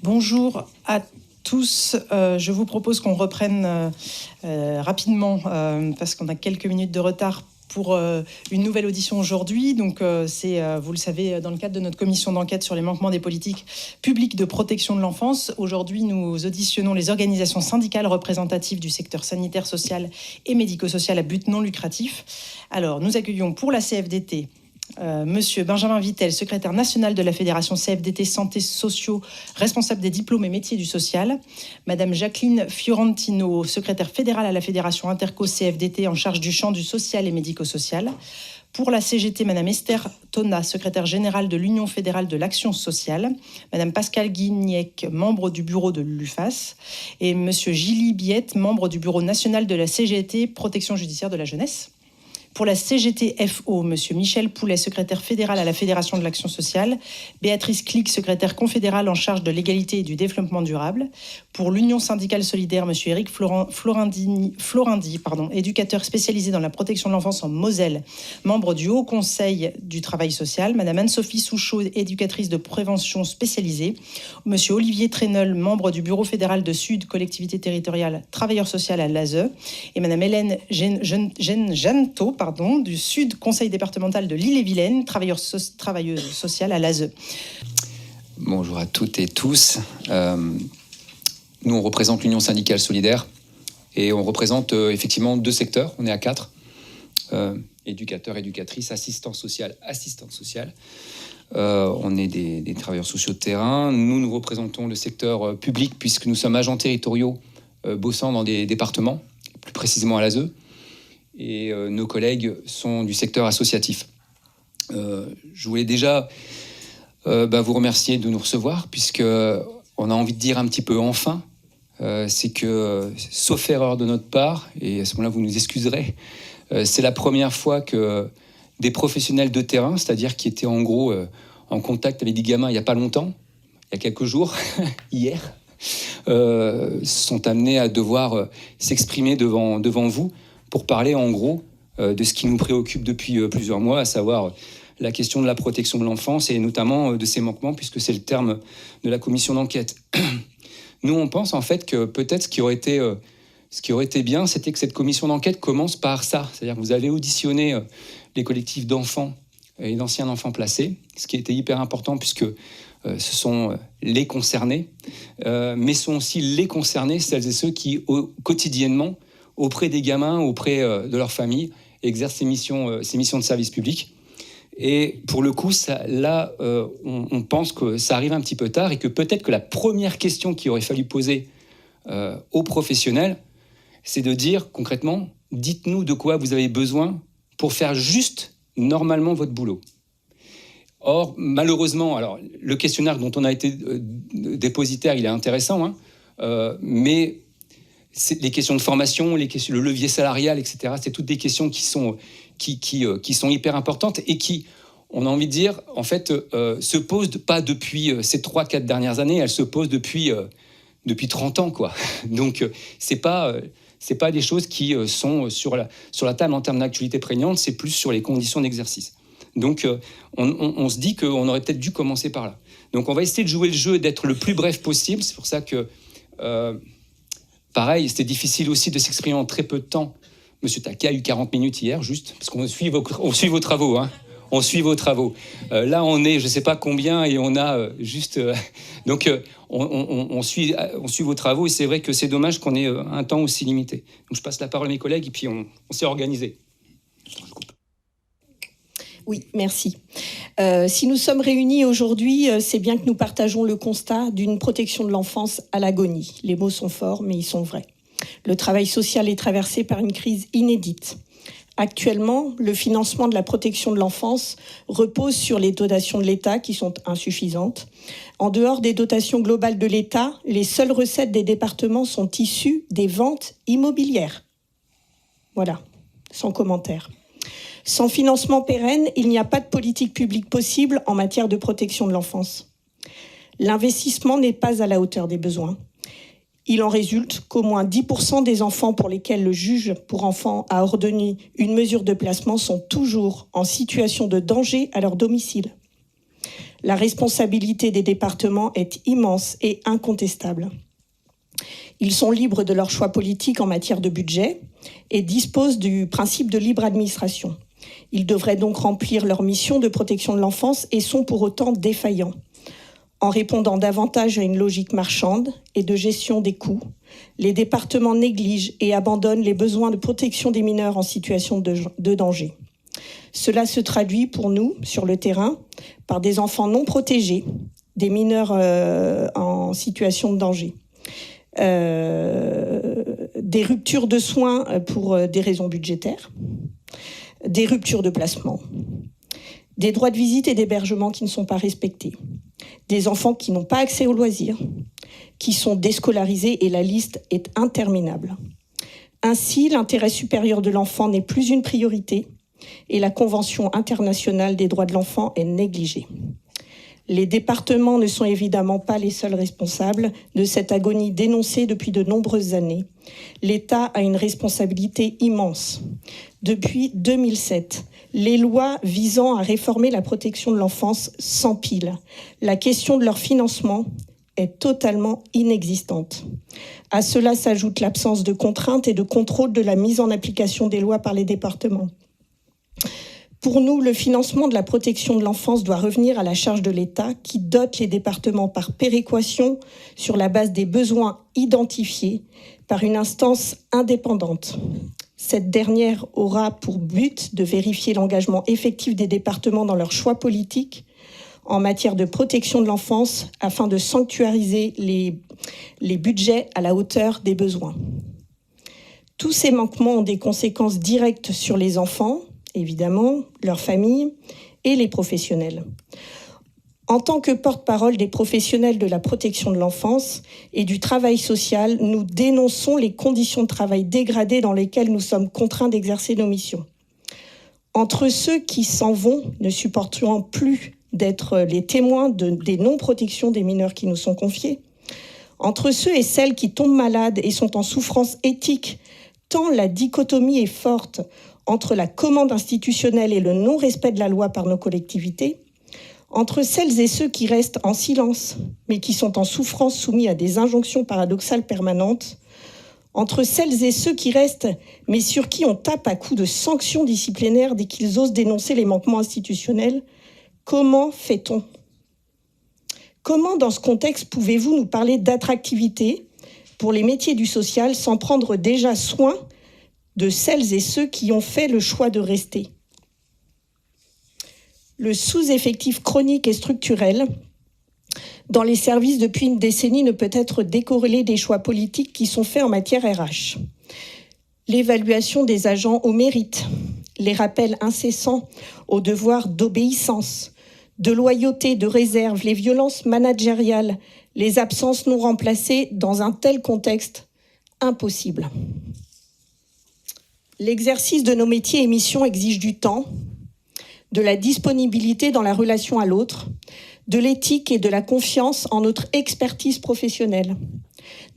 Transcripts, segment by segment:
Bonjour à tous. Je vous propose qu'on reprenne rapidement parce qu'on a quelques minutes de retard pour une nouvelle audition aujourd'hui. Donc c'est, vous le savez, dans le cadre de notre commission d'enquête sur les manquements des politiques publiques de protection de l'enfance. Aujourd'hui, nous auditionnons les organisations syndicales représentatives du secteur sanitaire, social et médico-social à but non lucratif. Alors, nous accueillons pour la CFDT Monsieur Benjamin Vittel, secrétaire national de la Fédération CFDT Santé Sociaux, responsable des diplômes et métiers du social. Madame Jacqueline Fiorentino, secrétaire fédérale à la Fédération Interco CFDT en charge du champ du social et médico-social. Pour la CGT, Madame Esther Tona, secrétaire générale de l'Union fédérale de l'action sociale. Madame Pascale Guignec, membre du bureau de l'UFAS. Et Monsieur Gilly Biette, membre du bureau national de la CGT Protection judiciaire de la jeunesse. Pour la CGT-FO, M. Michel Poulet, secrétaire fédéral à la Fédération de l'Action sociale. Béatrice Clic, secrétaire confédérale en charge de l'égalité et du développement durable. Pour l'Union syndicale solidaire, M. Éric Florindi, éducateur spécialisé dans la protection de l'enfance en Moselle, membre du Haut Conseil du travail social. Mme Anne-Sophie Souchot, éducatrice de prévention spécialisée. M. Olivier Trenol, membre du Bureau fédéral de Sud, collectivité territoriale, travailleur social à l'ASE. Et Mme Hélène Janto, du Sud Conseil départemental de l'Ille-et-Vilaine, travailleuse sociale à l'ASE. Bonjour à toutes et tous. Nous, on représente l'Union syndicale solidaire et on représente effectivement deux secteurs. On est à 4. Éducateurs, éducatrices, assistants sociales, assistantes sociales. On est des travailleurs sociaux de terrain. Nous représentons le secteur public puisque nous sommes agents territoriaux bossant dans des départements, plus précisément à l'ASE. Et nos collègues sont du secteur associatif. Je voulais déjà vous remercier de nous recevoir, puisqu'on a envie de dire un petit peu enfin, c'est que, sauf erreur de notre part, et à ce moment-là vous nous excuserez, c'est la première fois que des professionnels de terrain, c'est-à-dire qui étaient en gros en contact avec des gamins il n'y a pas longtemps, il y a quelques jours, hier, sont amenés à devoir s'exprimer devant vous, pour parler en gros de ce qui nous préoccupe depuis plusieurs mois, à savoir la question de la protection de l'enfance et notamment de ses manquements, puisque c'est le terme de la commission d'enquête. Nous, on pense en fait que peut-être ce qui aurait été bien, c'était que cette commission d'enquête commence par ça. C'est-à-dire que vous avez auditionné les collectifs d'enfants et d'anciens enfants placés, ce qui était hyper important puisque ce sont les concernés, mais sont aussi les concernés, celles et ceux qui, quotidiennement, auprès des gamins, auprès de leur famille, exercent ces missions de service public. Et pour le coup, on pense que ça arrive un petit peu tard et que peut-être que la première question qu'il aurait fallu poser aux professionnels, c'est de dire concrètement, dites-nous de quoi vous avez besoin pour faire juste normalement votre boulot. Or, malheureusement, alors, le questionnaire dont on a été dépositaire, il est intéressant, mais les questions de formation, le levier salarial, etc., c'est toutes des questions qui sont hyper importantes et qui, on a envie de dire, en fait, se posent pas depuis ces 3-4 dernières années, elles se posent depuis 30 ans, quoi. Donc, c'est pas des choses qui sont sur la table en termes d'actualité prégnante, c'est plus sur les conditions d'exercice. Donc, on se dit qu'on aurait peut-être dû commencer par là. Donc, on va essayer de jouer le jeu et d'être le plus bref possible. C'est pour ça que... pareil, c'était difficile aussi de s'exprimer en très peu de temps. Monsieur Taquet a eu 40 minutes hier, juste, parce qu'on suit vos travaux. On suit vos travaux. Là, on est, je ne sais pas combien, et on a juste... donc, on suit vos travaux, et c'est vrai que c'est dommage qu'on ait un temps aussi limité. Donc, je passe la parole à mes collègues, et puis on s'est organisé. Oui, merci. Si nous sommes réunis aujourd'hui, c'est bien que nous partageons le constat d'une protection de l'enfance à l'agonie. Les mots sont forts, mais ils sont vrais. Le travail social est traversé par une crise inédite. Actuellement, le financement de la protection de l'enfance repose sur les dotations de l'État qui sont insuffisantes. En dehors des dotations globales de l'État, les seules recettes des départements sont issues des ventes immobilières. Voilà, sans commentaire. Sans financement pérenne, il n'y a pas de politique publique possible en matière de protection de l'enfance. L'investissement n'est pas à la hauteur des besoins. Il en résulte qu'au moins 10% des enfants pour lesquels le juge pour enfants a ordonné une mesure de placement sont toujours en situation de danger à leur domicile. La responsabilité des départements est immense et incontestable. Ils sont libres de leurs choix politiques en matière de budget et disposent du principe de libre administration. Ils devraient donc remplir leur mission de protection de l'enfance et sont pour autant défaillants. En répondant davantage à une logique marchande et de gestion des coûts, les départements négligent et abandonnent les besoins de protection des mineurs en situation de danger. Cela se traduit pour nous, sur le terrain, par des enfants non protégés, des mineurs en situation de danger, des ruptures de soins pour des raisons budgétaires, des ruptures de placement, des droits de visite et d'hébergement qui ne sont pas respectés, des enfants qui n'ont pas accès aux loisirs, qui sont déscolarisés et la liste est interminable. Ainsi, l'intérêt supérieur de l'enfant n'est plus une priorité et la Convention internationale des droits de l'enfant est négligée. Les départements ne sont évidemment pas les seuls responsables de cette agonie dénoncée depuis de nombreuses années. L'État a une responsabilité immense. Depuis 2007, les lois visant à réformer la protection de l'enfance s'empilent. La question de leur financement est totalement inexistante. À cela s'ajoute l'absence de contraintes et de contrôle de la mise en application des lois par les départements. Pour nous, le financement de la protection de l'enfance doit revenir à la charge de l'État qui dote les départements par péréquation sur la base des besoins identifiés par une instance indépendante. Cette dernière aura pour but de vérifier l'engagement effectif des départements dans leurs choix politiques en matière de protection de l'enfance afin de sanctuariser les budgets à la hauteur des besoins. Tous ces manquements ont des conséquences directes sur les enfants, évidemment, leurs familles et les professionnels. En tant que porte-parole des professionnels de la protection de l'enfance et du travail social, nous dénonçons les conditions de travail dégradées dans lesquelles nous sommes contraints d'exercer nos missions. Entre ceux qui s'en vont, ne supportant plus d'être les témoins des non-protections des mineurs qui nous sont confiés, entre ceux et celles qui tombent malades et sont en souffrance éthique, tant la dichotomie est forte entre la commande institutionnelle et le non-respect de la loi par nos collectivités, entre celles et ceux qui restent en silence, mais qui sont en souffrance soumis à des injonctions paradoxales permanentes, entre celles et ceux qui restent, mais sur qui on tape à coups de sanctions disciplinaires dès qu'ils osent dénoncer les manquements institutionnels, comment fait-on ? Comment, dans ce contexte, pouvez-vous nous parler d'attractivité pour les métiers du social sans prendre déjà soin de celles et ceux qui ont fait le choix de rester ? Le sous-effectif chronique et structurel dans les services depuis une décennie ne peut être décorrélé des choix politiques qui sont faits en matière RH. L'évaluation des agents au mérite, les rappels incessants au devoir d'obéissance, de loyauté, de réserve, les violences managériales, les absences non remplacées dans un tel contexte, impossible. L'exercice de nos métiers et missions exige du temps, de la disponibilité dans la relation à l'autre, de l'éthique et de la confiance en notre expertise professionnelle.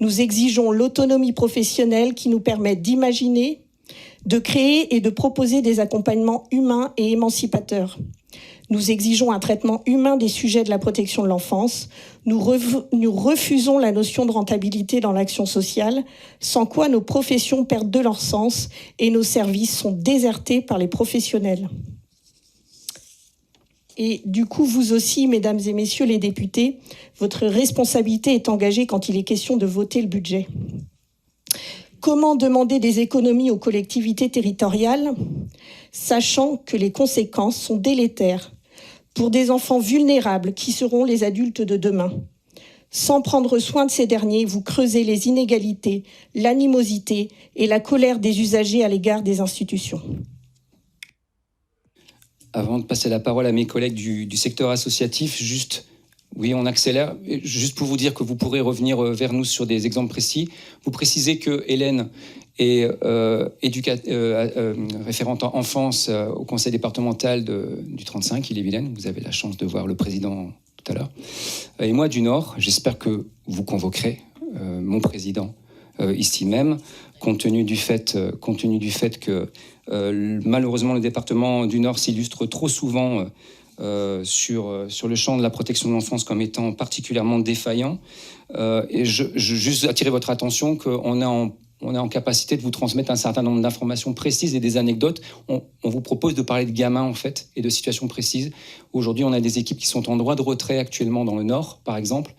Nous exigeons l'autonomie professionnelle qui nous permet d'imaginer, de créer et de proposer des accompagnements humains et émancipateurs. Nous exigeons un traitement humain des sujets de la protection de l'enfance. Nous refusons la notion de rentabilité dans l'action sociale, sans quoi nos professions perdent de leur sens et nos services sont désertés par les professionnels. Et du coup, vous aussi, mesdames et messieurs les députés, votre responsabilité est engagée quand il est question de voter le budget. Comment demander des économies aux collectivités territoriales, sachant que les conséquences sont délétères pour des enfants vulnérables qui seront les adultes de demain? Sans prendre soin de ces derniers, vous creusez les inégalités, l'animosité et la colère des usagers à l'égard des institutions. Avant de passer la parole à mes collègues du secteur associatif, oui, on accélère. Juste pour vous dire que vous pourrez revenir vers nous sur des exemples précis. Vous précisez que Hélène est référente en enfance au conseil départemental du 35, Ille-et-Vilaine. Vous avez la chance de voir le président tout à l'heure. Et moi, du Nord, j'espère que vous convoquerez mon président ici même, compte tenu du fait que malheureusement le département du Nord s'illustre trop souvent sur le champ de la protection de l'enfance comme étant particulièrement défaillant. Et je juste attirer votre attention qu'on est en capacité de vous transmettre un certain nombre d'informations précises et des anecdotes. On vous propose de parler de gamins, en fait, et de situations précises. Aujourd'hui, on a des équipes qui sont en droit de retrait actuellement dans le Nord, par exemple,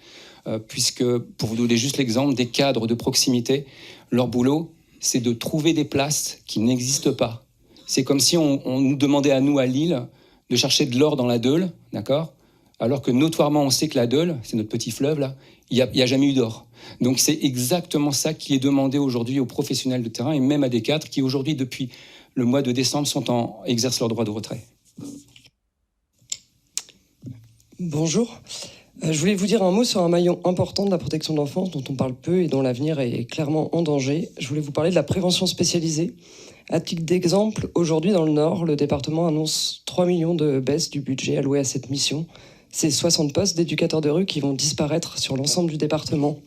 puisque, pour vous donner juste l'exemple, des cadres de proximité, leur boulot, c'est de trouver des places qui n'existent pas. C'est comme si on nous demandait à nous, à Lille, de chercher de l'or dans la Deule, d'accord ? Alors que notoirement, on sait que la Deule, c'est notre petit fleuve, là, il n'y a jamais eu d'or. Donc c'est exactement ça qui est demandé aujourd'hui aux professionnels de terrain et même à des cadres qui aujourd'hui, depuis le mois de décembre, exercent leur droit de retrait. Bonjour. Je voulais vous dire un mot sur un maillon important de la protection de l'enfance dont on parle peu et dont l'avenir est clairement en danger. Je voulais vous parler de la prévention spécialisée. À titre d'exemple, aujourd'hui dans le Nord, le département annonce 3 millions de baisse du budget alloué à cette mission. C'est 60 postes d'éducateurs de rue qui vont disparaître sur l'ensemble du département.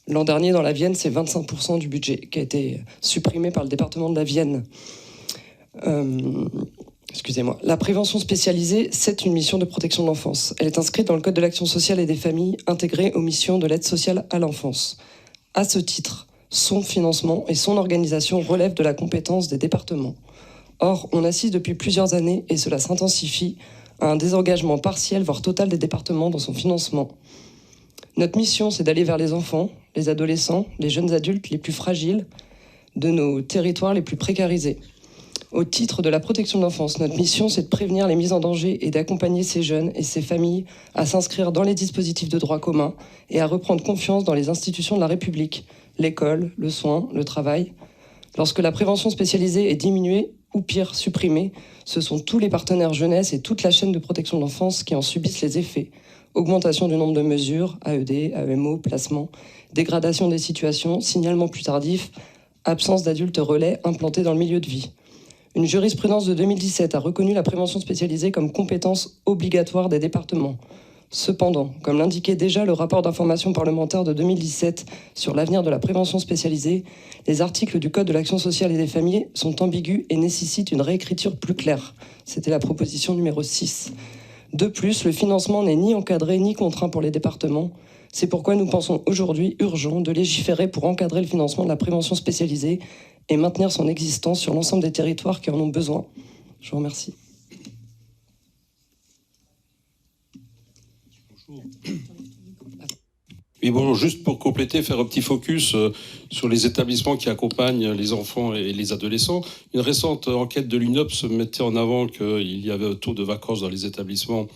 L'an dernier, dans la Vienne, c'est 25% du budget qui a été supprimé par le département de la Vienne. Excusez-moi. La prévention spécialisée, c'est une mission de protection de l'enfance. Elle est inscrite dans le Code de l'action sociale et des familles, intégrée aux missions de l'aide sociale à l'enfance. À ce titre, son financement et son organisation relèvent de la compétence des départements. Or, on assiste depuis plusieurs années, et cela s'intensifie, à un désengagement partiel, voire total des départements dans son financement. Notre mission, c'est d'aller vers les enfants, les adolescents, les jeunes adultes les plus fragiles de nos territoires les plus précarisés. Au titre de la protection de l'enfance, notre mission, c'est de prévenir les mises en danger et d'accompagner ces jeunes et ces familles à s'inscrire dans les dispositifs de droit commun et à reprendre confiance dans les institutions de la République, l'école, le soin, le travail. Lorsque la prévention spécialisée est diminuée, ou pire, supprimée, ce sont tous les partenaires jeunesse et toute la chaîne de protection de l'enfance qui en subissent les effets. Augmentation du nombre de mesures, AED, AEMO, placement, dégradation des situations, signalement plus tardif, absence d'adultes relais implantés dans le milieu de vie. Une jurisprudence de 2017 a reconnu la prévention spécialisée comme compétence obligatoire des départements. Cependant, comme l'indiquait déjà le rapport d'information parlementaire de 2017 sur l'avenir de la prévention spécialisée, les articles du Code de l'action sociale et des familles sont ambigus et nécessitent une réécriture plus claire. C'était la proposition numéro 6. De plus, le financement n'est ni encadré ni contraint pour les départements. C'est pourquoi nous pensons aujourd'hui urgent de légiférer pour encadrer le financement de la prévention spécialisée et maintenir son existence sur l'ensemble des territoires qui en ont besoin. Je vous remercie. Oui, bonjour, juste pour compléter, faire un petit focus sur les établissements qui accompagnent les enfants et les adolescents. Une récente enquête de l'UNOPS mettait en avant qu'il y avait un taux de vacances dans les établissements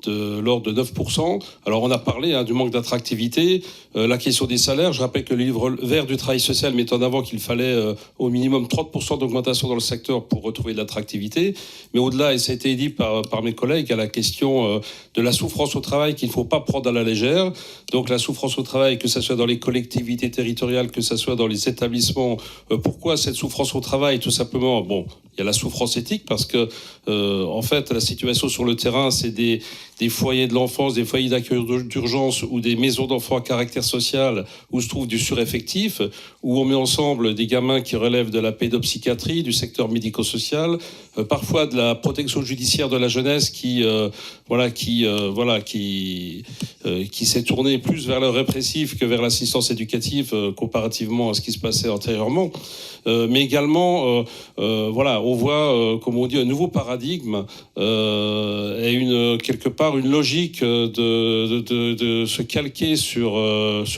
de l'ordre de 9%. Alors on a parlé du manque d'attractivité, la question des salaires. Je rappelle que le livre vert du travail social met en avant qu'il fallait au minimum 30% d'augmentation dans le secteur pour retrouver de l'attractivité. Mais au-delà, et ça a été dit par mes collègues, il y a la question de la souffrance au travail qu'il ne faut pas prendre à la légère. Donc la souffrance au travail, que ce soit dans les collectivités territoriales, que ce soit dans les établissements. Pourquoi cette souffrance au travail? Tout simplement, bon, il y a la souffrance éthique parce que, en fait, la situation sur le terrain, c'est des foyers de l'enfance, des foyers d'accueil d'urgence ou des maisons d'enfants à caractère social où se trouve du sureffectif, où on met ensemble des gamins qui relèvent de la pédopsychiatrie, du secteur médico-social, parfois de la protection judiciaire de la jeunesse qui s'est tournée plus vers le répressif que vers l'assistance éducative comparativement à ce qui se passait antérieurement. Mais également, on voit, comme on dit, un nouveau paradigme et quelque part une logique de se calquer sur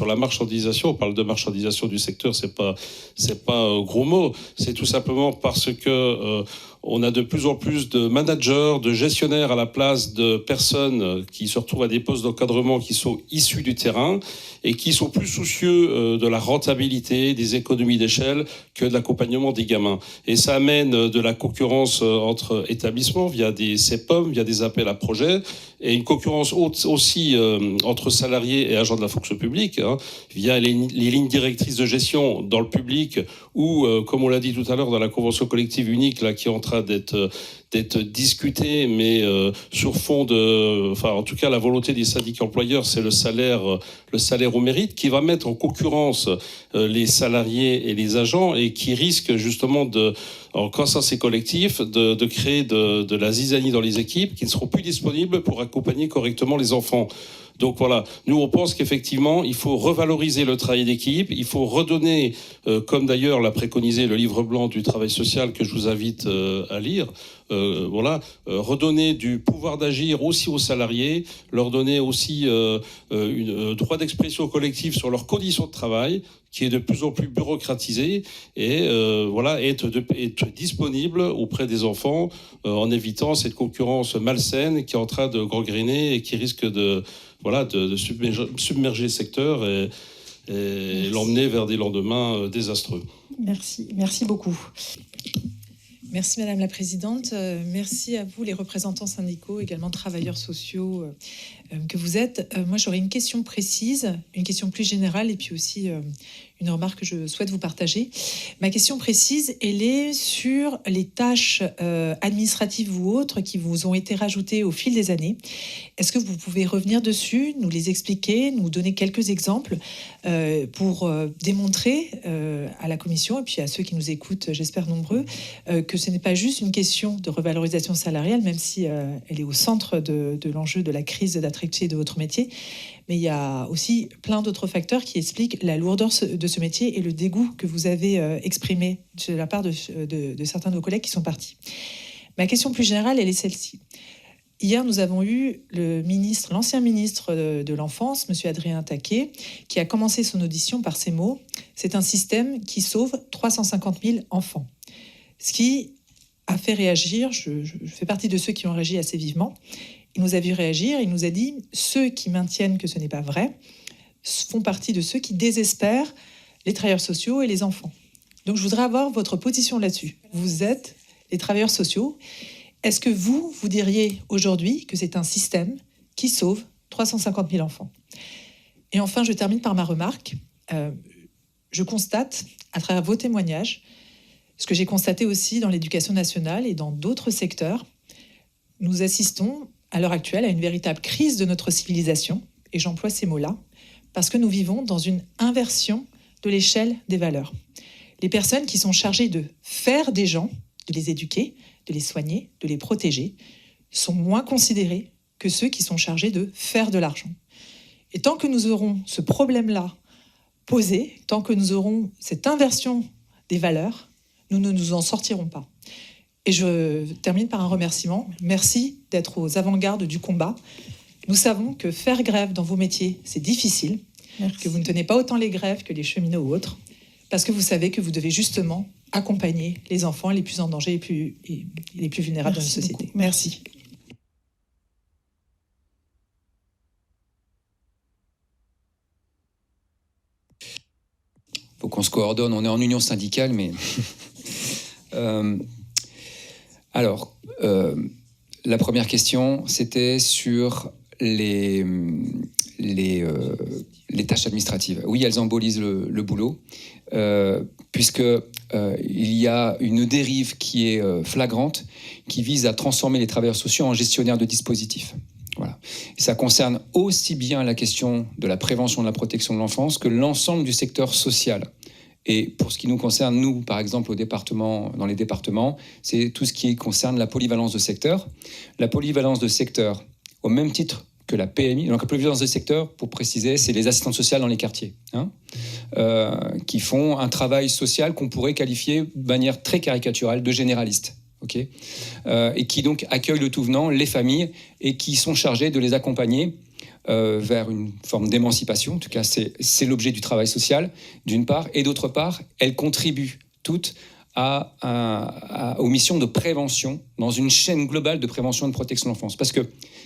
la marchandisation. On parle de marchandisation du secteur, c'est pas un gros mot. C'est tout simplement parce que on a de plus en plus de managers, de gestionnaires à la place de personnes qui se retrouvent à des postes d'encadrement qui sont issus du terrain et qui sont plus soucieux de la rentabilité, des économies d'échelle que de l'accompagnement des gamins. Et ça amène de la concurrence entre établissements via des CEPOM, via des appels à projets, et une concurrence aussi entre salariés et agents de la fonction publique, via les lignes directrices de gestion dans le public ou, comme on l'a dit tout à l'heure, dans la convention collective unique là, qui est en train train d'être discuté, mais sur fond de... Enfin, en tout cas, la volonté des syndicats employeurs, c'est le salaire au mérite, qui va mettre en concurrence les salariés et les agents, et qui risque justement quand ça c'est collectif, de créer de la zizanie dans les équipes qui ne seront plus disponibles pour accompagner correctement les enfants. Donc voilà, nous on pense qu'effectivement il faut revaloriser le travail d'équipe, il faut redonner, comme d'ailleurs l'a préconisé le livre blanc du travail social que je vous invite à lire, redonner du pouvoir d'agir aussi aux salariés, leur donner aussi un droit d'expression collective sur leurs conditions de travail, qui est de plus en plus bureaucratisé, et être disponible auprès des enfants en évitant cette concurrence malsaine qui est en train de gangréner et qui risque de submerger le secteur et l'emmener vers des lendemains désastreux. Merci beaucoup. Merci Madame la Présidente. Merci à vous les représentants syndicaux, également travailleurs sociaux que vous êtes. Moi j'aurais une question précise, une question plus générale et puis aussi une remarque que je souhaite vous partager. Ma question précise, elle est sur les tâches administratives ou autres qui vous ont été rajoutées au fil des années. Est-ce que vous pouvez revenir dessus, nous les expliquer, nous donner quelques exemples pour démontrer à la Commission et puis à ceux qui nous écoutent, j'espère nombreux, que ce n'est pas juste une question de revalorisation salariale, même si elle est au centre de l'enjeu de la crise d'attractivité de votre métier. Mais il y a aussi plein d'autres facteurs qui expliquent la lourdeur de ce métier et le dégoût que vous avez exprimé de la part de certains de vos collègues qui sont partis. Ma question plus générale, elle est celle-ci. Hier, nous avons eu l'ancien ministre de l'Enfance, M. Adrien Taquet, qui a commencé son audition par ces mots. C'est un système qui sauve 350 000 enfants. Ce qui a fait réagir, je fais partie de ceux qui ont réagi assez vivement. Il nous a vu réagir, il nous a dit « Ceux qui maintiennent que ce n'est pas vrai font partie de ceux qui désespèrent les travailleurs sociaux et les enfants. » Donc je voudrais avoir votre position là-dessus. Vous êtes les travailleurs sociaux. Est-ce que vous diriez aujourd'hui que c'est un système qui sauve 350 000 enfants? Et enfin, je termine par ma remarque. Je constate, à travers vos témoignages, ce que j'ai constaté aussi dans l'éducation nationale et dans d'autres secteurs, nous assistons à l'heure actuelle à une véritable crise de notre civilisation, et j'emploie ces mots-là, parce que nous vivons dans une inversion de l'échelle des valeurs. Les personnes qui sont chargées de faire des gens, de les éduquer, de les soigner, de les protéger, sont moins considérées que ceux qui sont chargés de faire de l'argent. Et tant que nous aurons ce problème-là posé, tant que nous aurons cette inversion des valeurs, nous ne nous en sortirons pas. Et je termine par un remerciement. Merci d'être aux avant-gardes du combat. Nous savons que faire grève dans vos métiers, c'est difficile, que vous ne tenez pas autant les grèves que les cheminots ou autres, parce que vous savez que vous devez justement accompagner les enfants les plus en danger et les plus vulnérables dans la société. Beaucoup. Merci. Il faut qu'on se coordonne. On est en union syndicale, mais... la première question, c'était sur les tâches administratives. Oui, elles embolisent le boulot, puisque il y a une dérive qui est flagrante, qui vise à transformer les travailleurs sociaux en gestionnaires de dispositifs. Voilà. Et ça concerne aussi bien la question de la prévention de la protection de l'enfance que l'ensemble du secteur social. Et pour ce qui nous concerne, nous, par exemple, dans les départements, c'est tout ce qui concerne la polyvalence de secteur. La polyvalence de secteur, au même titre que la PMI, donc la polyvalence de secteur, pour préciser, c'est les assistantes sociales dans les quartiers, qui font un travail social qu'on pourrait qualifier de manière très caricaturale de généraliste. Okay, et qui donc accueillent le tout venant, les familles, et qui sont chargés de les accompagner vers une forme d'émancipation. En tout cas, c'est l'objet du travail social, d'une part, et d'autre part, elles contribuent toutes aux missions de prévention dans une chaîne globale de prévention et de protection de l'enfance. Parce que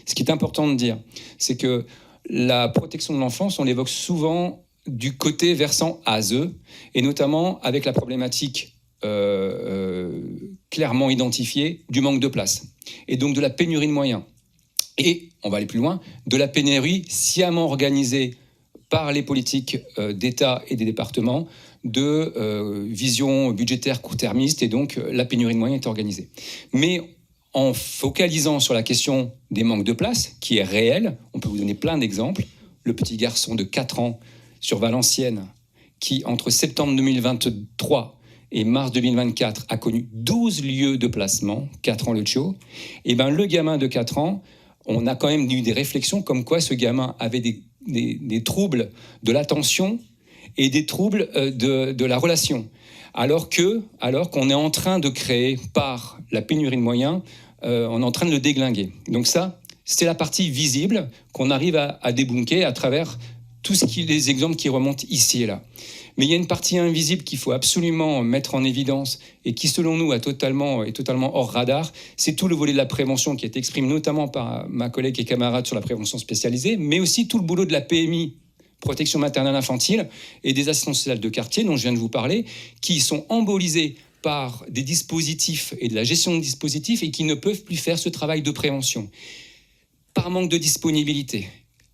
ce qui est important de dire, c'est que la protection de l'enfance, on l'évoque souvent du côté versant ASE, et notamment avec la problématique clairement identifiée du manque de place, et donc de la pénurie de moyens. Et, on va aller plus loin, de la pénurie sciemment organisée par les politiques d'État et des départements de vision budgétaire court-termiste et donc la pénurie de moyens est organisée. Mais en focalisant sur la question des manques de place, qui est réelle, on peut vous donner plein d'exemples. Le petit garçon de 4 ans sur Valenciennes, qui entre septembre 2023 et mars 2024 a connu 12 lieux de placement, 4 ans le Tchio, et ben le gamin de 4 ans, on a quand même eu des réflexions comme quoi ce gamin avait des troubles de l'attention et des troubles de la relation. Alors qu'on est en train de créer, par la pénurie de moyens, on est en train de le déglinguer. Donc ça, c'est la partie visible qu'on arrive à débunker à travers tous les exemples qui remontent ici et là. Mais il y a une partie invisible qu'il faut absolument mettre en évidence et qui, selon nous, est totalement hors radar. C'est tout le volet de la prévention qui est exprimé notamment par ma collègue et camarade sur la prévention spécialisée, mais aussi tout le boulot de la PMI, protection maternelle infantile, et des assistantes sociales de quartier dont je viens de vous parler, qui sont embolisés par des dispositifs et de la gestion de dispositifs et qui ne peuvent plus faire ce travail de prévention. Par manque de disponibilité,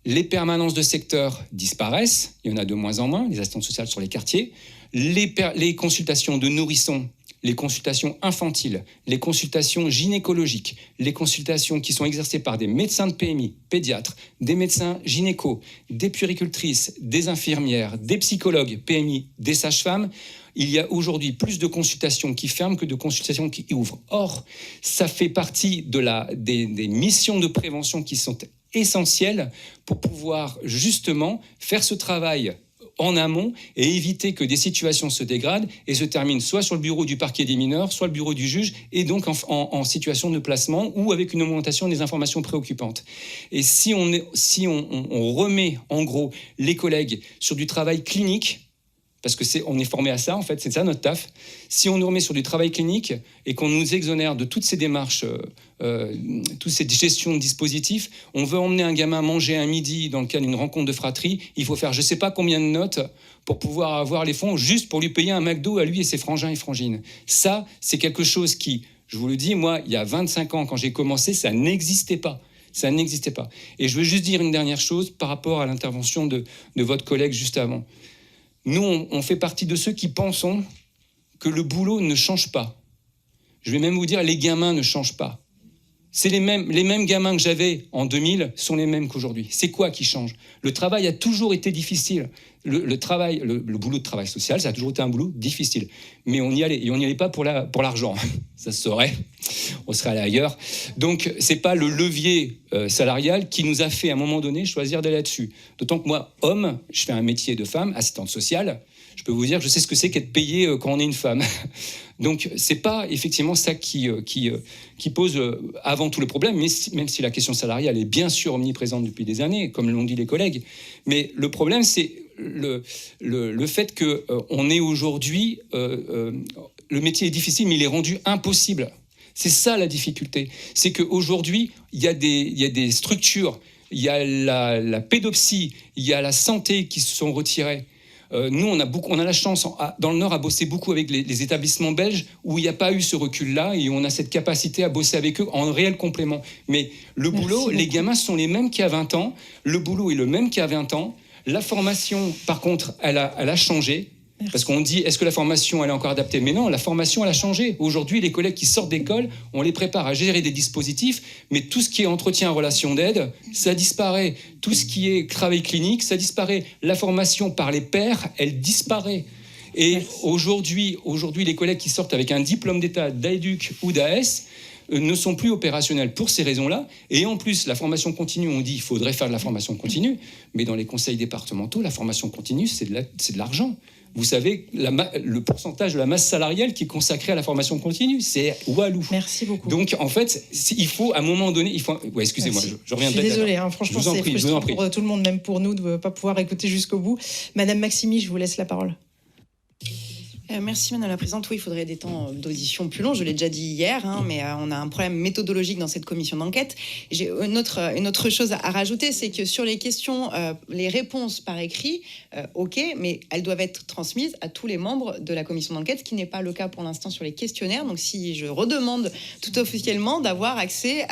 les permanences de secteur disparaissent, il y en a de moins en moins, les assistantes sociales sur les quartiers, les consultations de nourrissons, les consultations infantiles, les consultations gynécologiques, les consultations qui sont exercées par des médecins de PMI, pédiatres, des médecins gynécos, des puéricultrices, des infirmières, des psychologues PMI, des sages-femmes. Il y a aujourd'hui plus de consultations qui ferment que de consultations qui ouvrent. Or, ça fait partie des missions de prévention qui sont essentielles pour pouvoir justement faire ce travail en amont et éviter que des situations se dégradent et se terminent soit sur le bureau du parquet des mineurs, soit le bureau du juge, et donc en situation de placement ou avec une augmentation des informations préoccupantes. Et si on remet en gros les collègues sur du travail clinique, parce que on est formé à ça, en fait, c'est ça notre taf. Si on nous remet sur du travail clinique et qu'on nous exonère de toutes ces démarches, toute cette gestion de dispositifs, on veut emmener un gamin manger un midi dans le cadre d'une rencontre de fratrie, il faut faire je ne sais pas combien de notes pour pouvoir avoir les fonds juste pour lui payer un McDo à lui et ses frangins et frangines. Ça, c'est quelque chose qui, je vous le dis, moi, il y a 25 ans, quand j'ai commencé, ça n'existait pas. Ça n'existait pas. Et je veux juste dire une dernière chose par rapport à l'intervention de votre collègue juste avant. Nous, on fait partie de ceux qui pensons que le boulot ne change pas. Je vais même vous dire, les gamins ne changent pas. C'est les mêmes gamins que j'avais en 2000 sont les mêmes qu'aujourd'hui. C'est quoi qui change ? Le travail a toujours été difficile. Le boulot de travail social, ça a toujours été un boulot difficile. Mais on y allait. Et on n'y allait pas pour l'argent. Ça se saurait. On serait allé ailleurs. Donc, c'est pas le levier salarial qui nous a fait, à un moment donné, choisir d'aller là-dessus. D'autant que moi, homme, je fais un métier de femme, assistante sociale. Je peux vous dire, je sais ce que c'est qu'être payé quand on est une femme. Donc, c'est pas effectivement ça qui pose avant tout le problème, même si la question salariale est bien sûr omniprésente depuis des années, comme l'ont dit les collègues. Mais le problème, c'est le fait qu'on est aujourd'hui... le métier est difficile, mais il est rendu impossible. C'est ça la difficulté. C'est qu'aujourd'hui, il y a des structures, il y a la pédopsie, il y a la santé qui se sont retirées. Nous, on a la chance, dans le Nord, à bosser beaucoup avec les établissements belges où il n'y a pas eu ce recul-là et on a cette capacité à bosser avec eux en réel complément. Mais le boulot, les gamins sont les mêmes qu'il y a 20 ans. Le boulot est le même qu'il y a 20 ans. La formation, par contre, elle a changé. Merci. Parce qu'on dit, est-ce que la formation, elle est encore adaptée ? Mais non, la formation, elle a changé. Aujourd'hui, les collègues qui sortent d'école, on les prépare à gérer des dispositifs, mais tout ce qui est entretien, relation d'aide, ça disparaît. Tout ce qui est travail clinique, ça disparaît. La formation par les pairs, elle disparaît. Et aujourd'hui, les collègues qui sortent avec un diplôme d'État d'AEDUC ou d'AS ne sont plus opérationnels pour ces raisons-là. Et en plus, la formation continue, on dit qu'il faudrait faire de la formation continue, mais dans les conseils départementaux, la formation continue, c'est de l'argent. Vous savez, le pourcentage de la masse salariale qui est consacré à la formation continue, c'est walou. Merci beaucoup. Donc, en fait, il faut, à un moment donné... Ouais, excusez-moi, je reviens. Je suis désolée, franchement, c'est frustrant pour tout le monde, même pour nous, de ne pas pouvoir écouter jusqu'au bout. Madame Maximi, je vous laisse la parole. Merci Madame la Présidente. Oui, il faudrait des temps d'audition plus longs, je l'ai déjà dit hier, mais on a un problème méthodologique dans cette commission d'enquête. J'ai une autre chose à rajouter, c'est que sur les questions, les réponses par écrit, ok, mais elles doivent être transmises à tous les membres de la commission d'enquête, ce qui n'est pas le cas pour l'instant sur les questionnaires. Donc si je redemande tout officiellement d'avoir accès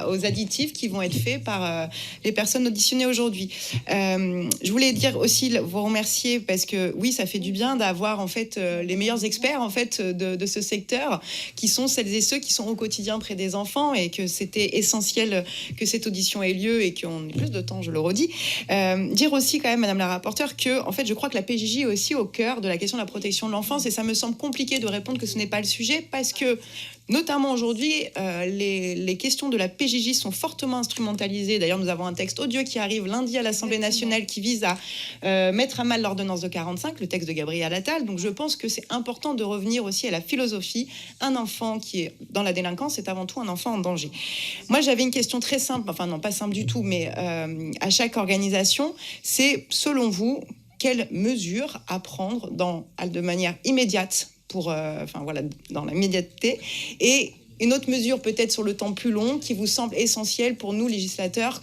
aux additifs qui vont être faits par les personnes auditionnées aujourd'hui. Je voulais dire aussi, vous remercier, parce que oui, ça fait du bien d'avoir en fait les meilleurs experts en fait de ce secteur, qui sont celles et ceux qui sont au quotidien près des enfants, et que c'était essentiel que cette audition ait lieu et qu'on ait plus de temps, je le redis. Dire aussi quand même, Madame la rapporteure, que en fait je crois que la PJJ est aussi au cœur de la question de la protection de l'enfance, et ça me semble compliqué de répondre que ce n'est pas le sujet, parce que notamment aujourd'hui, les questions de la PJJ sont fortement instrumentalisées. D'ailleurs, nous avons un texte odieux qui arrive lundi à l'Assemblée nationale qui vise à mettre à mal l'ordonnance de 45, le texte de Gabriel Attal. Donc je pense que c'est important de revenir aussi à la philosophie. Un enfant qui est dans la délinquance est avant tout un enfant en danger. Moi, j'avais une question très simple, enfin non, pas simple du tout, mais à chaque organisation, c'est selon vous, quelles mesures à prendre de manière immédiate dans la médiateté, et une autre mesure peut-être sur le temps plus long qui vous semble essentielle pour nous législateurs,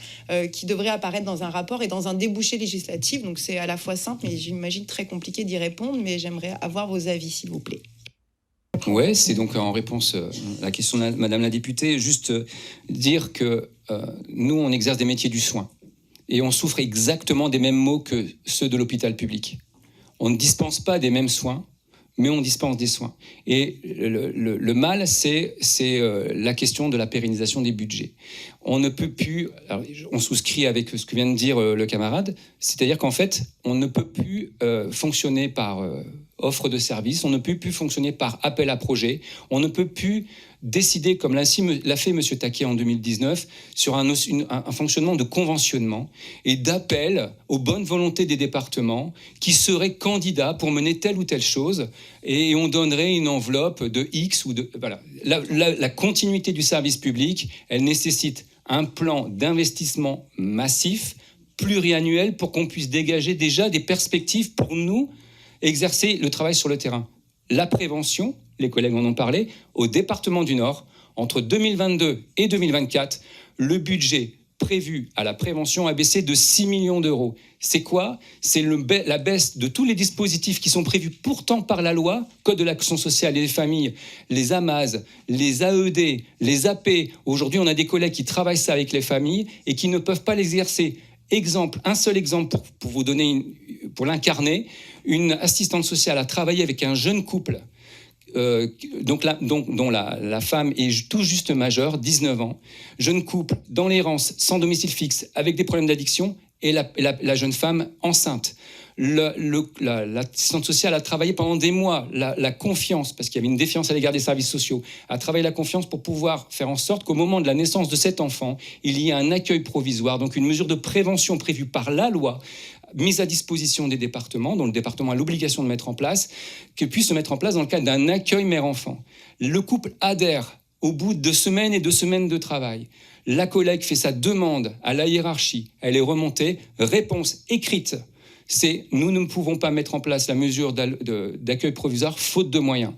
qui devrait apparaître dans un rapport et dans un débouché législatif. Donc c'est à la fois simple, mais j'imagine très compliqué d'y répondre, mais j'aimerais avoir vos avis, s'il vous plaît. Ouais, c'est donc en réponse à la question de Madame la députée, juste dire que nous, on exerce des métiers du soin et on souffre exactement des mêmes maux que ceux de l'hôpital public. On ne dispense pas des mêmes soins, mais on dispense des soins. Et le mal, c'est la question de la pérennisation des budgets. On ne peut plus... Alors, on souscrit avec ce que vient de dire le camarade, c'est-à-dire qu'en fait, on ne peut plus fonctionner par offre de services, on ne peut plus fonctionner par appel à projet, on ne peut plus décider, comme l'a fait M. Taquet en 2019, sur un fonctionnement de conventionnement et d'appel aux bonnes volontés des départements qui seraient candidats pour mener telle ou telle chose, et on donnerait une enveloppe de X ou de... Voilà. La continuité du service public, elle nécessite un plan d'investissement massif, pluriannuel, pour qu'on puisse dégager déjà des perspectives pour nous exercer le travail sur le terrain. La prévention, les collègues en ont parlé, au département du Nord, entre 2022 et 2024, le budget prévu à la prévention a baissé de 6 millions d'euros. C'est quoi ? C'est la baisse de tous les dispositifs qui sont prévus pourtant par la loi, Code de l'action sociale et des familles, les AMAS, les AED, les AP. Aujourd'hui, on a des collègues qui travaillent ça avec les familles et qui ne peuvent pas l'exercer. Exemple, un seul exemple pour vous donner, pour l'incarner, une assistante sociale a travaillé avec un jeune couple dont la femme est tout juste majeure, 19 ans, jeune couple dans l'errance, sans domicile fixe, avec des problèmes d'addiction, et la jeune femme enceinte. L'assistante sociale a travaillé pendant des mois la confiance, parce qu'il y avait une défiance à l'égard des services sociaux, a travaillé la confiance pour pouvoir faire en sorte qu'au moment de la naissance de cet enfant, il y ait un accueil provisoire, donc une mesure de prévention prévue par la loi, mise à disposition des départements, dont le département a l'obligation de mettre en place, que puisse se mettre en place dans le cadre d'un accueil mère-enfant. Le couple adhère au bout de 2 semaines et 2 semaines de travail. La collègue fait sa demande à la hiérarchie, elle est remontée, réponse écrite. C'est « nous ne pouvons pas mettre en place la mesure d'accueil provisoire faute de moyens ».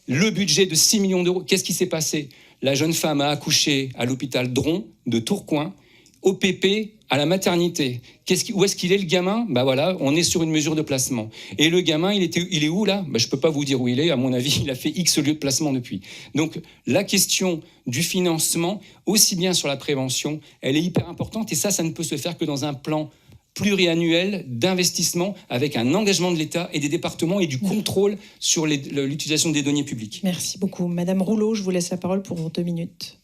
Le budget de 6 millions d'euros, qu'est-ce qui s'est passé ? La jeune femme a accouché à l'hôpital Dron de Tourcoing, au PP, à la maternité. Où est-ce qu'il est, le gamin ? Voilà, on est sur une mesure de placement. Et le gamin, il est où là ? Je ne peux pas vous dire où il est. À mon avis, il a fait X lieux de placement depuis. Donc la question du financement, aussi bien sur la prévention, elle est hyper importante. Et ça ne peut se faire que dans un plan pluriannuel d'investissement avec un engagement de l'État et des départements et du contrôle sur l'utilisation des deniers publics. Merci beaucoup. Madame Rouleau, je vous laisse la parole pour 2 minutes.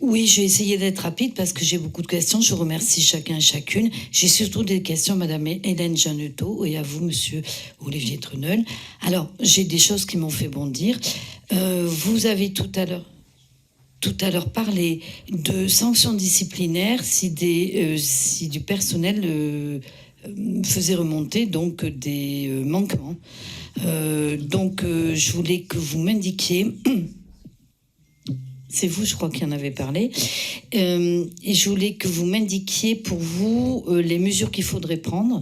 Oui, je vais essayer d'être rapide parce que j'ai beaucoup de questions. Je remercie chacun et chacune. J'ai surtout des questions, Madame Hélène Jeannetot, et à vous, Monsieur Olivier Trunel. Alors, j'ai des choses qui m'ont fait bondir. Vous avez tout à l'heure parlé de sanctions disciplinaires si du personnel faisait remonter donc des manquements. Je voulais que vous m'indiquiez C'est vous, je crois, qui en avez parlé. Et je voulais que vous m'indiquiez pour vous les mesures qu'il faudrait prendre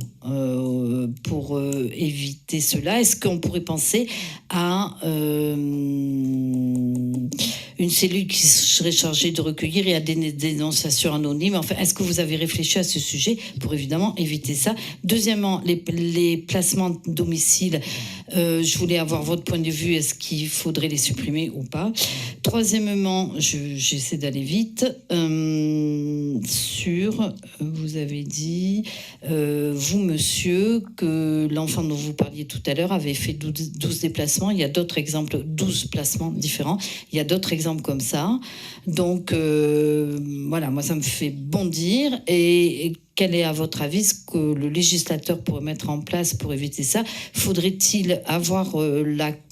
pour éviter cela. Est-ce qu'on pourrait penser à une cellule qui serait chargée de recueillir et à des dénonciations anonymes? Enfin, est-ce que vous avez réfléchi à ce sujet pour évidemment éviter ça? Deuxièmement, les placements domicile, je voulais avoir votre point de vue. Est-ce qu'il faudrait les supprimer ou pas? Troisièmement, j'essaie d'aller vite. Vous avez dit, vous, monsieur, que l'enfant dont vous parliez tout à l'heure avait fait 12 déplacements. Il y a d'autres exemples, 12 placements différents. Il y a d'autres exemples comme ça. Donc, voilà, moi, ça me fait bondir. Et quel est, à votre avis, ce que le législateur pourrait mettre en place pour éviter ça? Faudrait-il avoir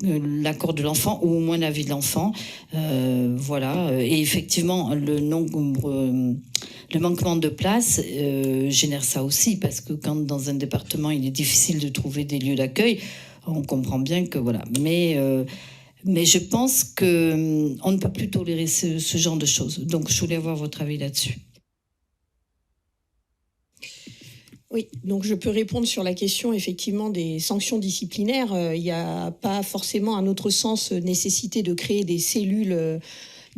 l'accord de l'enfant ou au moins l'avis de l'enfant? Voilà. Et effectivement, le manquement de place génère ça aussi, parce que quand dans un département, il est difficile de trouver des lieux d'accueil, on comprend bien que voilà. Mais je pense qu'on ne peut plus tolérer ce genre de choses. Donc, je voulais avoir votre avis là-dessus. Oui, donc je peux répondre sur la question effectivement des sanctions disciplinaires. Il n'y a pas forcément, à notre sens, nécessité de créer des cellules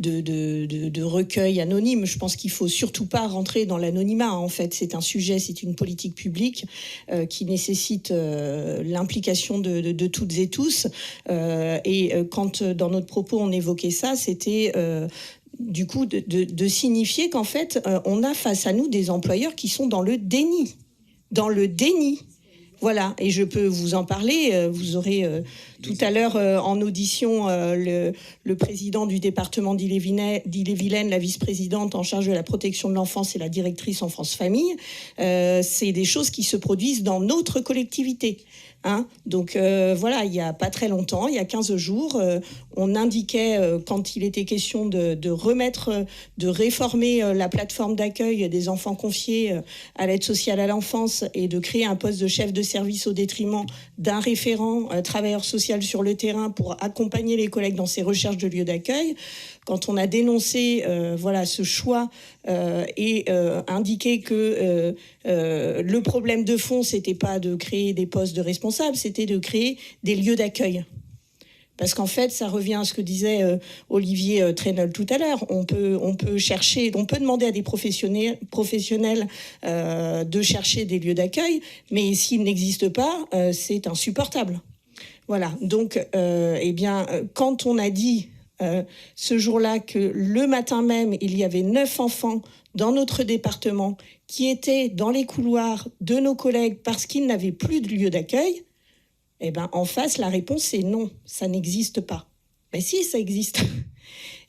de recueil anonyme. Je pense qu'il faut surtout pas rentrer dans l'anonymat. En fait, c'est un sujet, c'est une politique publique qui nécessite l'implication de toutes et tous. Et quand dans notre propos on évoquait ça, c'était du coup de signifier qu'en fait on a face à nous des employeurs qui sont dans le déni. Dans le déni. Voilà, et je peux vous en parler. Vous aurez tout à l'heure en audition le président du département d'Ille-et-Vilaine, la vice-présidente en charge de la protection de l'enfance et la directrice en France Famille. C'est des choses qui se produisent dans notre collectivité. Hein, donc voilà, il n'y a pas très longtemps, il y a 15 jours, on indiquait quand il était question de réformer la plateforme d'accueil des enfants confiés à l'aide sociale à l'enfance et de créer un poste de chef de service au détriment d'un référent travailleur social sur le terrain pour accompagner les collègues dans ces recherches de lieux d'accueil. Quand on a dénoncé voilà, ce choix et indiqué que le problème de fond, c'était pas de créer des postes de responsables, c'était de créer des lieux d'accueil. Parce qu'en fait, ça revient à ce que disait Olivier Trenel tout à l'heure. On peut demander à des professionnels de chercher des lieux d'accueil, mais s'ils n'existent pas, c'est insupportable. Voilà. Donc, quand on a dit ce jour-là que le matin même, il y avait 9 enfants dans notre département qui étaient dans les couloirs de nos collègues parce qu'ils n'avaient plus de lieu d'accueil, eh ben, en face, la réponse est non, ça n'existe pas. Mais si, ça existe.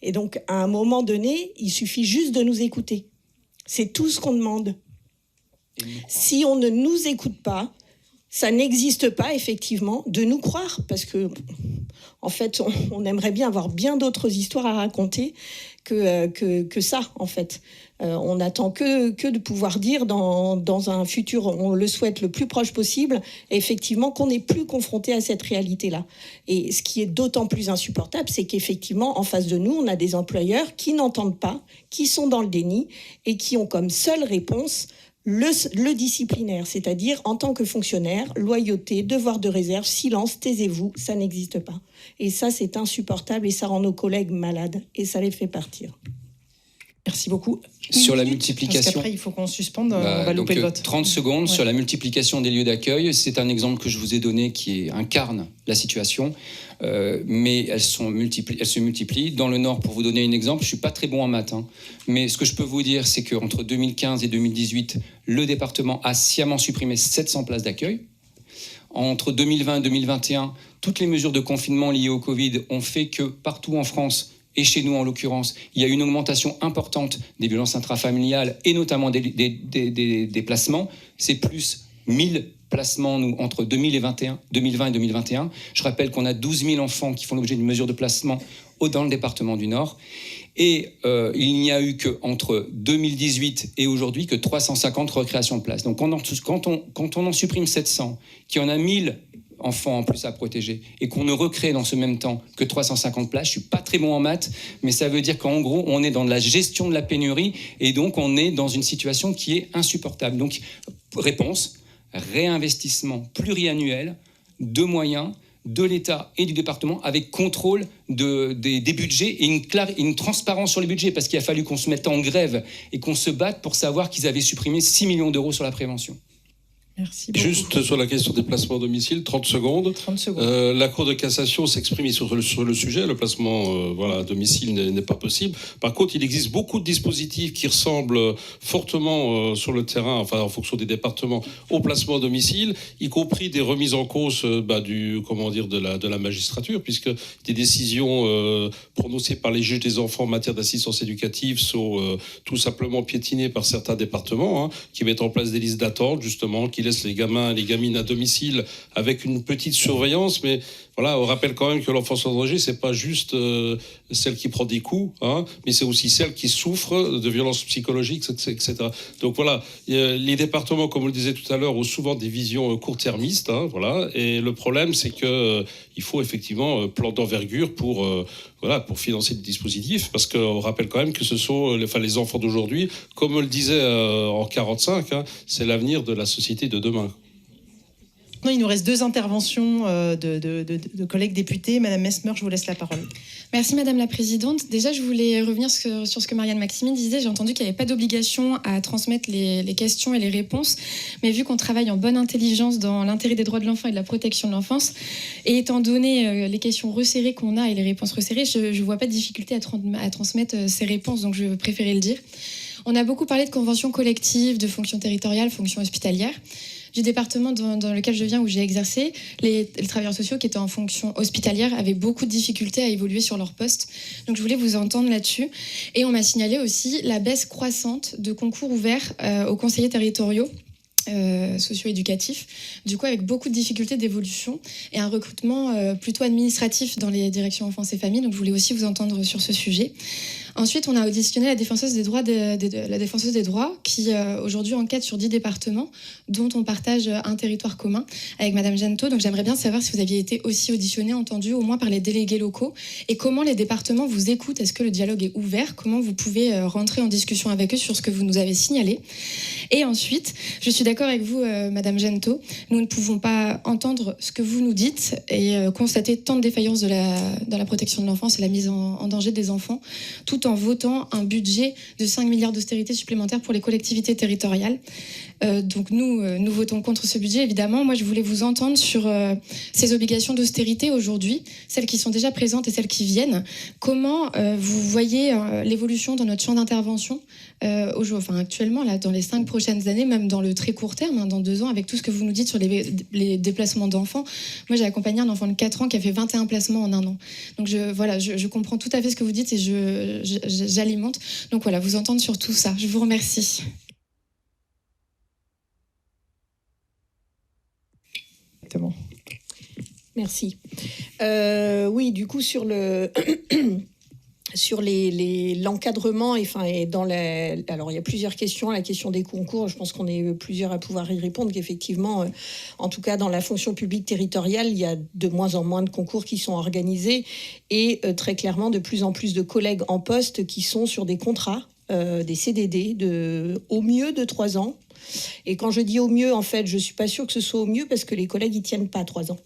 Et donc, à un moment donné, il suffit juste de nous écouter. C'est tout ce qu'on demande. Si on ne nous écoute pas, ça n'existe pas, effectivement, de nous croire, parce que, en fait, on aimerait bien avoir bien d'autres histoires à raconter que ça, en fait. On n'attend que de pouvoir dire dans un futur, on le souhaite le plus proche possible, effectivement, qu'on n'est plus confronté à cette réalité-là. Et ce qui est d'autant plus insupportable, c'est qu'effectivement, en face de nous, on a des employeurs qui n'entendent pas, qui sont dans le déni et qui ont comme seule réponse le disciplinaire, c'est-à-dire en tant que fonctionnaire, loyauté, devoir de réserve, silence, taisez-vous, ça n'existe pas. Et ça, c'est insupportable et ça rend nos collègues malades et ça les fait partir. Merci beaucoup. Sur la multiplication. Parce qu'après, il faut qu'on suspende, on va louper le vote. 30 secondes Ouais. sur la multiplication des lieux d'accueil. C'est un exemple que je vous ai donné qui incarne la situation. Mais elles se multiplient. Dans le Nord, pour vous donner un exemple, je ne suis pas très bon en maths. Mais ce que je peux vous dire, c'est qu'entre 2015 et 2018, le département a sciemment supprimé 700 places d'accueil. Entre 2020 et 2021, toutes les mesures de confinement liées au Covid ont fait que partout en France, et chez nous en l'occurrence, il y a une augmentation importante des violences intrafamiliales et notamment des placements. C'est plus 1000 placements nous, entre 2020 et 2021. Je rappelle qu'on a 12 000 enfants qui font l'objet d'une mesure de placement dans le département du Nord. Et il n'y a eu qu'entre 2018 et aujourd'hui que 350 recréations de places. Donc quand on en supprime 700, qu'il y en a 1000 enfants en plus à protéger et qu'on ne recrée dans ce même temps que 350 places. Je suis pas très bon en maths, mais ça veut dire qu'en gros, on est dans la gestion de la pénurie et donc on est dans une situation qui est insupportable. Donc, réponse, réinvestissement pluriannuel de moyens de l'État et du département avec contrôle des budgets et une transparence sur les budgets, parce qu'il a fallu qu'on se mette en grève et qu'on se batte pour savoir qu'ils avaient supprimé 6 millions d'euros sur la prévention. Merci beaucoup. Juste sur la question des placements à domicile, 30 secondes. 30 secondes. La Cour de cassation s'exprime sur le sujet. Le placement à domicile n'est pas possible. Par contre, il existe beaucoup de dispositifs qui ressemblent fortement sur le terrain, enfin en fonction des départements, au placement à domicile, y compris des remises en cause de la magistrature, puisque des décisions prononcées par les juges des enfants en matière d'assistance éducative sont tout simplement piétinées par certains départements, qui mettent en place des listes d'attente, justement, qui laisse les gamins et les gamines à domicile avec une petite surveillance, mais voilà, on rappelle quand même que l'enfance en danger, c'est pas juste celle qui prend des coups, mais c'est aussi celle qui souffre de violences psychologiques, etc. Donc voilà, les départements, comme vous le disiez tout à l'heure, ont souvent des visions court-termistes, voilà, et le problème, c'est que il faut effectivement plan d'envergure pour financer le dispositif, parce qu'on rappelle quand même que ce sont les enfants d'aujourd'hui, comme on le disait en 45, c'est l'avenir de la société de demain. Il nous reste 2 interventions de collègues députés. Madame Messmer, je vous laisse la parole. Merci Madame la Présidente. Déjà, je voulais revenir sur ce que Marianne Maximi disait. J'ai entendu qu'il n'y avait pas d'obligation à transmettre les questions et les réponses, mais vu qu'on travaille en bonne intelligence dans l'intérêt des droits de l'enfant et de la protection de l'enfance, et étant donné les questions resserrées qu'on a et les réponses resserrées, je ne vois pas de difficulté à transmettre ces réponses, donc je préférais le dire. On a beaucoup parlé de conventions collectives, de fonctions territoriales, fonctions hospitalières. Du département dans lequel je viens, où j'ai exercé, les travailleurs sociaux qui étaient en fonction hospitalière avaient beaucoup de difficultés à évoluer sur leur poste. Donc je voulais vous entendre là-dessus. Et on m'a signalé aussi la baisse croissante de concours ouverts aux conseillers territoriaux socio-éducatifs, du coup avec beaucoup de difficultés d'évolution et un recrutement plutôt administratif dans les directions enfance et famille. Donc je voulais aussi vous entendre sur ce sujet. Ensuite, on a auditionné la défenseuse des droits, la défenseuse des droits qui aujourd'hui enquête sur 10 départements dont on partage un territoire commun avec Madame Gento. Donc j'aimerais bien savoir si vous aviez été aussi auditionné, entendu au moins par les délégués locaux et comment les départements vous écoutent. Est-ce que le dialogue est ouvert? Comment vous pouvez rentrer en discussion avec eux sur ce que vous nous avez signalé? Et ensuite, je suis d'accord avec vous, Madame Gento, nous ne pouvons pas entendre ce que vous nous dites et constater tant de défaillances dans la protection de l'enfance et la mise en danger des enfants, tout en votant un budget de 5 milliards d'austérité supplémentaires pour les collectivités territoriales. Donc nous votons contre ce budget, évidemment. Moi, je voulais vous entendre sur ces obligations d'austérité aujourd'hui, celles qui sont déjà présentes et celles qui viennent. Comment vous voyez l'évolution dans notre champ d'intervention actuellement, là, dans les 5 prochaines années, même dans le très court terme, dans 2 ans, avec tout ce que vous nous dites sur les déplacements d'enfants. Moi, j'ai accompagné un enfant de 4 ans qui a fait 21 placements en 1 an. Donc je comprends tout à fait ce que vous dites et j'alimente. Donc voilà, vous entendre sur tout ça. Je vous remercie. Exactement. Merci. Oui, du coup, sur l'encadrement, alors il y a plusieurs questions. La question des concours, je pense qu'on est plusieurs à pouvoir y répondre, qu'effectivement, en tout cas dans la fonction publique territoriale, il y a de moins en moins de concours qui sont organisés et très clairement de plus en plus de collègues en poste qui sont sur des contrats, des CDD au mieux de 3 ans. Et quand je dis au mieux, en fait, je suis pas sûre que ce soit au mieux parce que les collègues, ils tiennent pas 3 ans.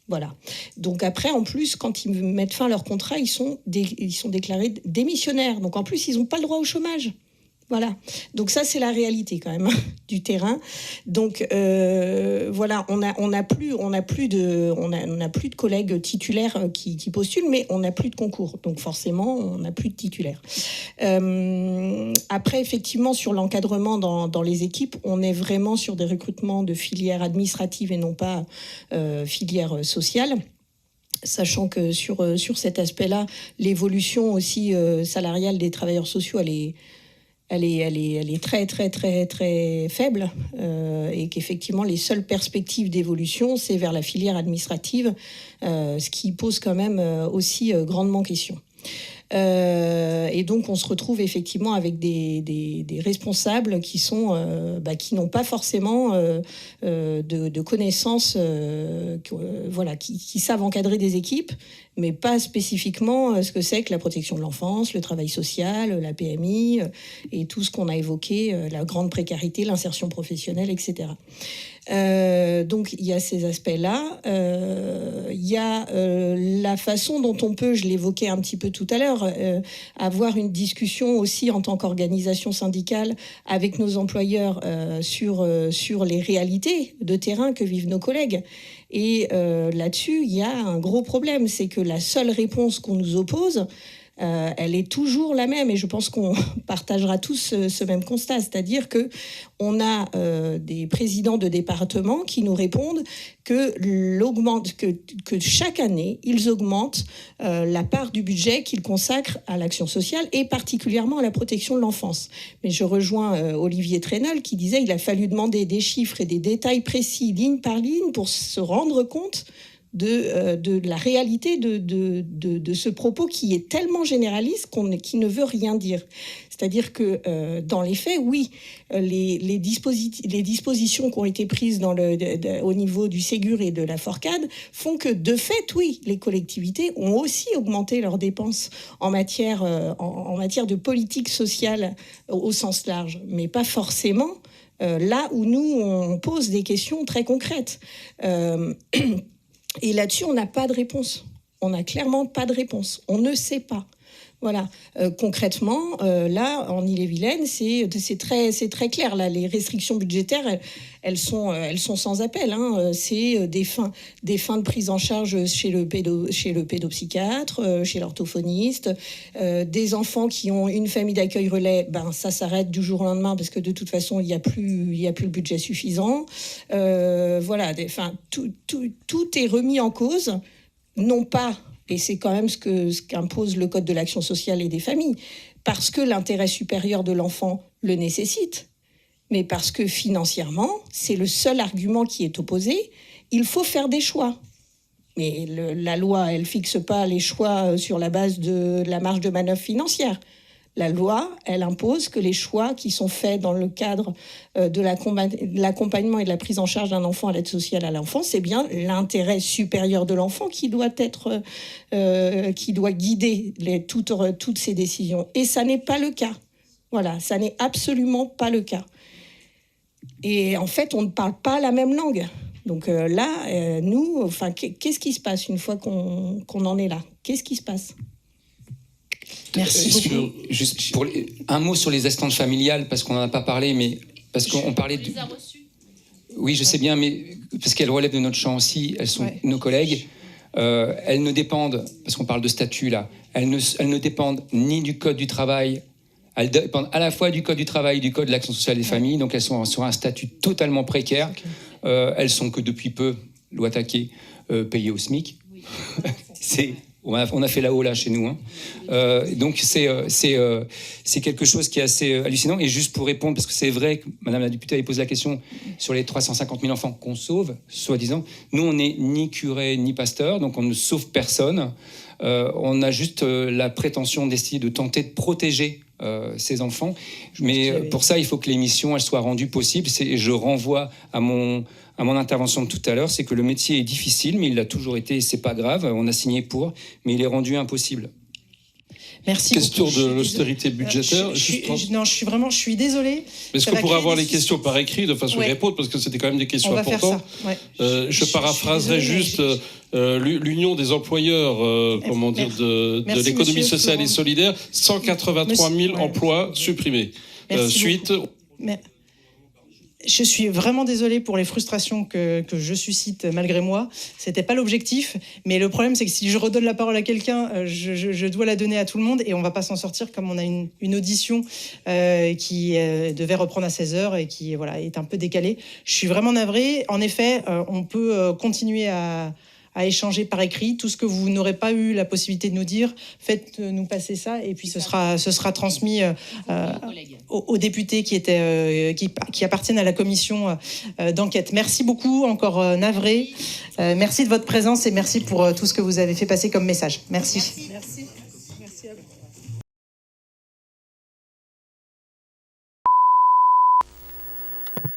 Voilà. Donc après, en plus, quand ils mettent fin à leur contrat, ils sont déclarés démissionnaires. Donc en plus, ils n'ont pas le droit au chômage. Voilà. Donc ça, c'est la réalité quand même du terrain. Donc voilà, on n'a plus de collègues titulaires qui postulent, mais on n'a plus de concours. Donc forcément, on n'a plus de titulaires. Après, effectivement, sur l'encadrement dans les équipes, on est vraiment sur des recrutements de filières administratives et non pas filières sociales. Sachant que sur cet aspect-là, l'évolution aussi salariale des travailleurs sociaux, elle est très, très, très, très faible et qu'effectivement, les seules perspectives d'évolution, c'est vers la filière administrative, ce qui pose quand même aussi grandement question. Et donc, on se retrouve effectivement avec des responsables qui n'ont pas forcément de connaissances, qui savent encadrer des équipes, mais pas spécifiquement ce que c'est que la protection de l'enfance, le travail social, la PMI et tout ce qu'on a évoqué, la grande précarité, l'insertion professionnelle, etc. Donc il y a ces aspects-là. Il y a la façon dont on peut, je l'évoquais un petit peu tout à l'heure, avoir une discussion aussi en tant qu'organisation syndicale avec nos employeurs sur les réalités de terrain que vivent nos collègues. Et là-dessus, il y a un gros problème, c'est que la seule réponse qu'on nous oppose, elle est toujours la même, et je pense qu'on partagera tous ce même constat, c'est-à-dire que on a des présidents de départements qui nous répondent que chaque année, ils augmentent la part du budget qu'ils consacrent à l'action sociale et particulièrement à la protection de l'enfance. Mais je rejoins Olivier Trenel qui disait qu'il a fallu demander des chiffres et des détails précis, ligne par ligne, pour se rendre compte de la réalité de ce propos qui est tellement généraliste qui ne veut rien dire. C'est-à-dire que dans les faits, oui, les dispositions qui ont été prises au niveau du Ségur et de la Forcade font que, de fait, oui, les collectivités ont aussi augmenté leurs dépenses en matière de politique sociale au sens large, mais pas forcément là où nous, on pose des questions très concrètes. Et là-dessus, on n'a pas de réponse. On n'a clairement pas de réponse. On ne sait pas. Voilà. Concrètement, là, en Ille-et-Vilaine, c'est très clair. Là, les restrictions budgétaires, elles sont sans appel. Hein. C'est des fins de prise en charge chez le pédopsychiatre, chez l'orthophoniste, des enfants qui ont une famille d'accueil relais. Ça s'arrête du jour au lendemain parce que de toute façon, il y a plus le budget suffisant. Voilà. Tout est remis en cause, non pas. Et c'est quand même ce qu'impose le Code de l'action sociale et des familles, parce que l'intérêt supérieur de l'enfant le nécessite, mais parce que financièrement, c'est le seul argument qui est opposé. Il faut faire des choix. Mais la loi, elle fixe pas les choix sur la base de la marge de manœuvre financière. La loi, elle impose que les choix qui sont faits dans le cadre de l'accompagnement et de la prise en charge d'un enfant à l'aide sociale à l'enfance, c'est bien l'intérêt supérieur de l'enfant qui doit guider toutes ces décisions. Et ça n'est pas le cas. Voilà, ça n'est absolument pas le cas. Et en fait, on ne parle pas la même langue. Donc nous, qu'est-ce qui se passe une fois qu'on en est là? Qu'est-ce qui se passe? Merci beaucoup. Juste un mot sur les assistantes familiales, parce qu'on n'en a pas parlé, mais parce qu'on parlait de... Oui, je sais bien, mais parce qu'elles relèvent de notre champ aussi, elles sont nos collègues. Elles ne dépendent, parce qu'on parle de statut là, elles ne dépendent ni du Code du travail, elles dépendent à la fois du Code du travail, du Code de l'action sociale des familles, donc elles sont sur un statut totalement précaire. Elles sont que depuis peu, loi Taquet, payées au SMIC. On a fait là-haut là chez nous. Hein. Donc c'est quelque chose qui est assez hallucinant. Et juste pour répondre, parce que c'est vrai que Madame la députée avait posé la question sur les 350 000 enfants qu'on sauve, soi-disant. Nous, on n'est ni curé ni pasteur, donc on ne sauve personne. On a juste la prétention d'essayer de tenter de protéger ces enfants. Mais pour ça, il faut que l'émission elle soit rendue possible. Je renvoie à mon intervention de tout à l'heure, c'est que le métier est difficile, mais il l'a toujours été et c'est pas grave. On a signé pour, mais il est rendu impossible. Merci question beaucoup. de l'austérité budgétaire. Je suis désolée. Est-ce qu'on pourrait avoir les questions par écrit de façon à répondre, parce que c'était quand même des questions importantes. Je paraphraserai juste l'Union des employeurs de l'économie sociale et solidaire, 183 000 emplois supprimés. Suite. Je suis vraiment désolée pour les frustrations que je suscite malgré moi. C'était pas l'objectif, mais le problème c'est que si je redonne la parole à quelqu'un, je dois la donner à tout le monde et on va pas s'en sortir, comme on a une audition qui devait reprendre à 16h et qui est un peu décalée. Je suis vraiment navrée. En effet, on peut continuer à échanger par écrit tout ce que vous n'aurez pas eu la possibilité de nous dire. Faites-nous passer ça et puis ce sera transmis aux députés qui appartiennent à la commission d'enquête. Merci beaucoup, encore navré. Merci de votre présence et merci pour tout ce que vous avez fait passer comme message. Merci.